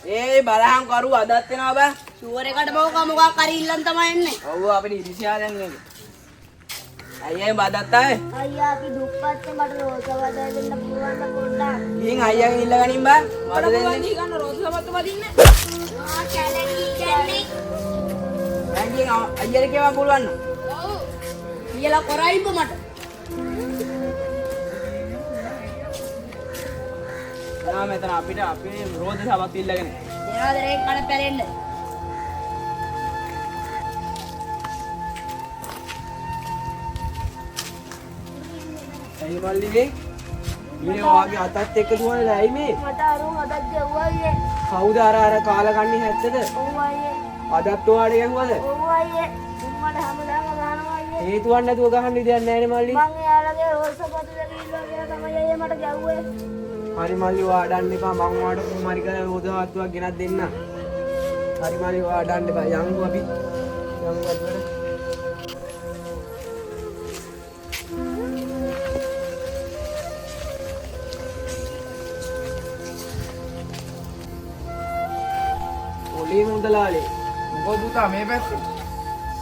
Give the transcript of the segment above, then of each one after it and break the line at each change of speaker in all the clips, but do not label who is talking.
ඒ බලහන් කරු අදත් වෙනවා බෑ.
ෂුවර් එකට බව මොකක් හරි ඉල්ලන් තමයි එන්නේ.
ඔව් අපිට ඉරිසියා දැන් මේක. අයියා බදත් ආයේ.
අයියා අපි දුප්පත් මට රෝස වදා දෙන්න පුළුවන් ද පොඩ්ඩක්.
ගිහින් අයියාගෙන් ඉල්ල ගනින් බෑ. මට දෙන්නේ.
දී ගන්න රෝස සමත්තු වදින්නේ. ආ කැලේ කියන්නේ.
දැන් ගිහින් අයියාට කියවා පුළුවන් නෝ.
ඔව්. ඊයලා කරයිඹ මට.
නා මෙතන අපිට අපේ රෝද සමත් ඉල්ලගෙන.
දෙනවද රේක් කන පැලෙන්න.
ඇයි මල්ලි මේ? ඊනේ වාගේ අතත් එක්ක දුවන්නේ ඇයි මේ?
මට අරුන් අදක් ගැව්වා අයියේ.
කවුද අර කාලකන්ණි හැත්තද?
ඔව් අයියේ.
අදත් ඔයාට ගැහුවද?
ඔව් අයියේ. උම්මට හැමදාම ගහනවා අයියේ.
හේතුවක් නැතුව ගහන්න විදියක් නැහැ නේ මල්ලි.
මං එයාලගේ රෝස පොතු දෙක ඉල්ලුවා කියලා තමයි අයියේ මට ගැව්වේ.
හරි මල්ලි ඔයා අඩන්න එපා මං ඔයාට කොහොම හරි කරලා රෝද හත්තුවක් ගෙනත් දෙන්න. හරි මල්ලි ඔයා අඩන්න එපා යන්කෝ අපි. යන්කෝ අදට. ඔලේ මුදලාලේ
මොකද පුතා මේ පැත්තේ?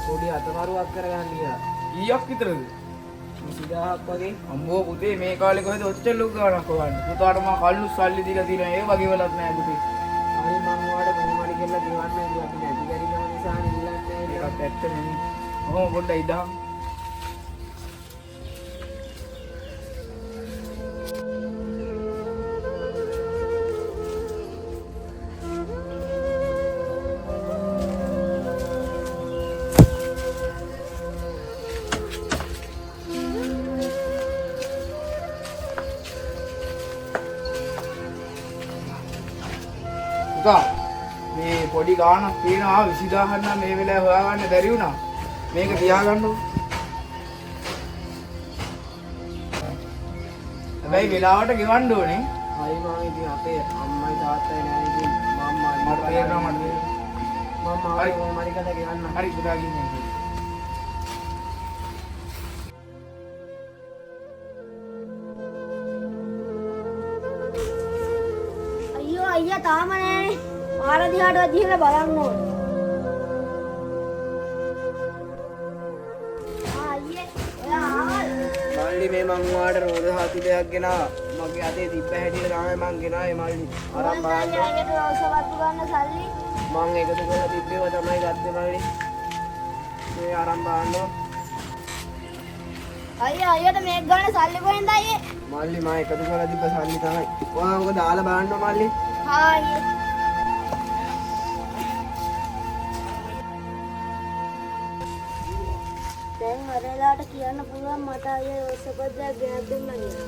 පොඩි අතමාරුවක් කරගන්න ගියා.
ඊයක් විතරද?
20000ක් වගේ.
අම්බෝ පුතේ මේ කාලේ කොහෙද ඔච්චර ලොකු ගාණක් හොයන්නේ? පුතාට මම කල්ලු සල්ලි දීලා තියෙනවා ඒ වගේ වලක් නෑ පුතේ.
හරි මං ඔයාලට කොහොම හරි කරලා ගෙවන්න ඉතින් අපි නැති ගරිකම නිසා නිල්ලන්නේ
ඒකත් ඇත්ත නෙමෙයි. ඔහොම පොඩ්ඩක් ඉදහම්. පුතා මේ පොඩි ගාණක් තියෙනවා 20000ක් නම් මේ වෙලාවේ හොයාගන්න බැරි වුණා. මේක තියාගන්නකො. හැබැයි වෙලාවට ගෙවන්න ඕනේ.
හරි මම ඉතින් අපේ අම්මයි තාත්තයි නෑ ඉතින් මම
මට තේරෙනවා මට.
මම
හරි.
කොහොම හරි කරලා ගෙවන්න.
හරි පුතා ගිහින්.
අයියෝ අයියා තාම නෑනේ. පාර දිහාට ගිහලා බලන්න ඕනේ. අයියේ ඔයා ආවද?
මල්ලි මේ මං ඔයාලට රෝද හති දෙකක් ගෙනා මගේ අතේ තිබ්බ හැටියට තමයි මං ගෙනාවේ මල්ලි. අරන් බලන්න.
අයියට රෝස වත්තු ගන්න සල්ලි.
මං එකතු කරලා තිබ්බේව තමයි ගත්තේ මල්ලි. මේ අරන් බලන්න.
අයියා අයියට මේක ගන්න සල්ලි කොහෙන්ද අයියේ?
මල්ලි මම එකතු කරලා තිබ්බ සල්ලි තමයි. ඔයා මොකද දාලා බලන්න මල්ලි.
හා අයියේ. දැන් මරලාට කියන්න පුළුවන් මට අයියේ රෝස පොද්දක් ගෙනත් දෙන්න කියලා.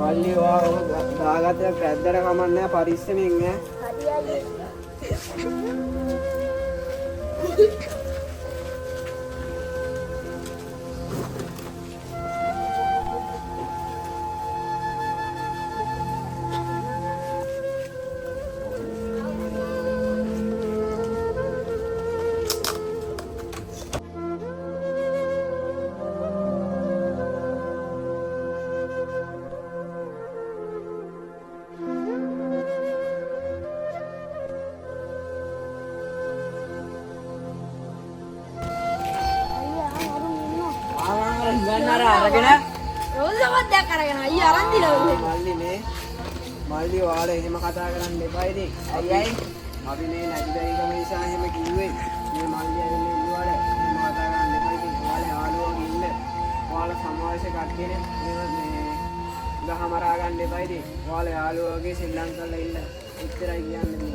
මල්ලි ඔයා දාගත්තේ පැද්දට කමන්නේ පරිස්සමෙන් ඈ.
හරි අයියේ.
ගන්නර අරගෙන
රෝස පොද්දක් අරගෙන අයියා අරන් දිලා
මල්ලි මේ මල්ලි ඔයාලා එහෙම කතා කරන්න එපා ඉතින්. අයියයි අපි මේ නැති බැරිකම නිසා එහෙම කිව්වේ. මේ මල්ලි ඇවිල්ලා ඉන්නවල එහෙම කතා කරන්න එපා ඉතින්. ඔයාලා යාළුවෝ ඉන්න. ඔයාලා සමාජයේ කට්ටියනේ මේ ගහමරා ගන්න එපා ඉතින්. ඔයාලා යාළුවෝගේ සෙල්ලම් කරලා ඉන්න. එච්චරයි කියන්නේ.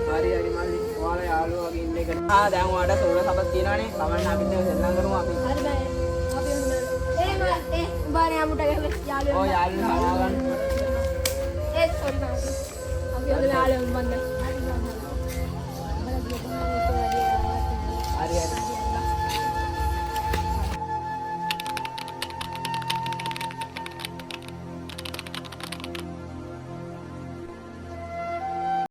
හරි හරි මල්ලි. ඔයාලා යාළුවෝගේ ඉන්න එක. දැන් ඔයාලට සෝඩ සබස් තියනවානේ. කමන්න අපිත් සෙල්ලම් කරමු අපි.
හරි බයි. අපි හොඳයි. උඹානේ අමුට යාළුවෝ.
ඔය යාළුවෝ හොයා ගන්න.
සෝරි බයි. අපි හොඳ යාළුවෝ මන්ද.
හරි හරි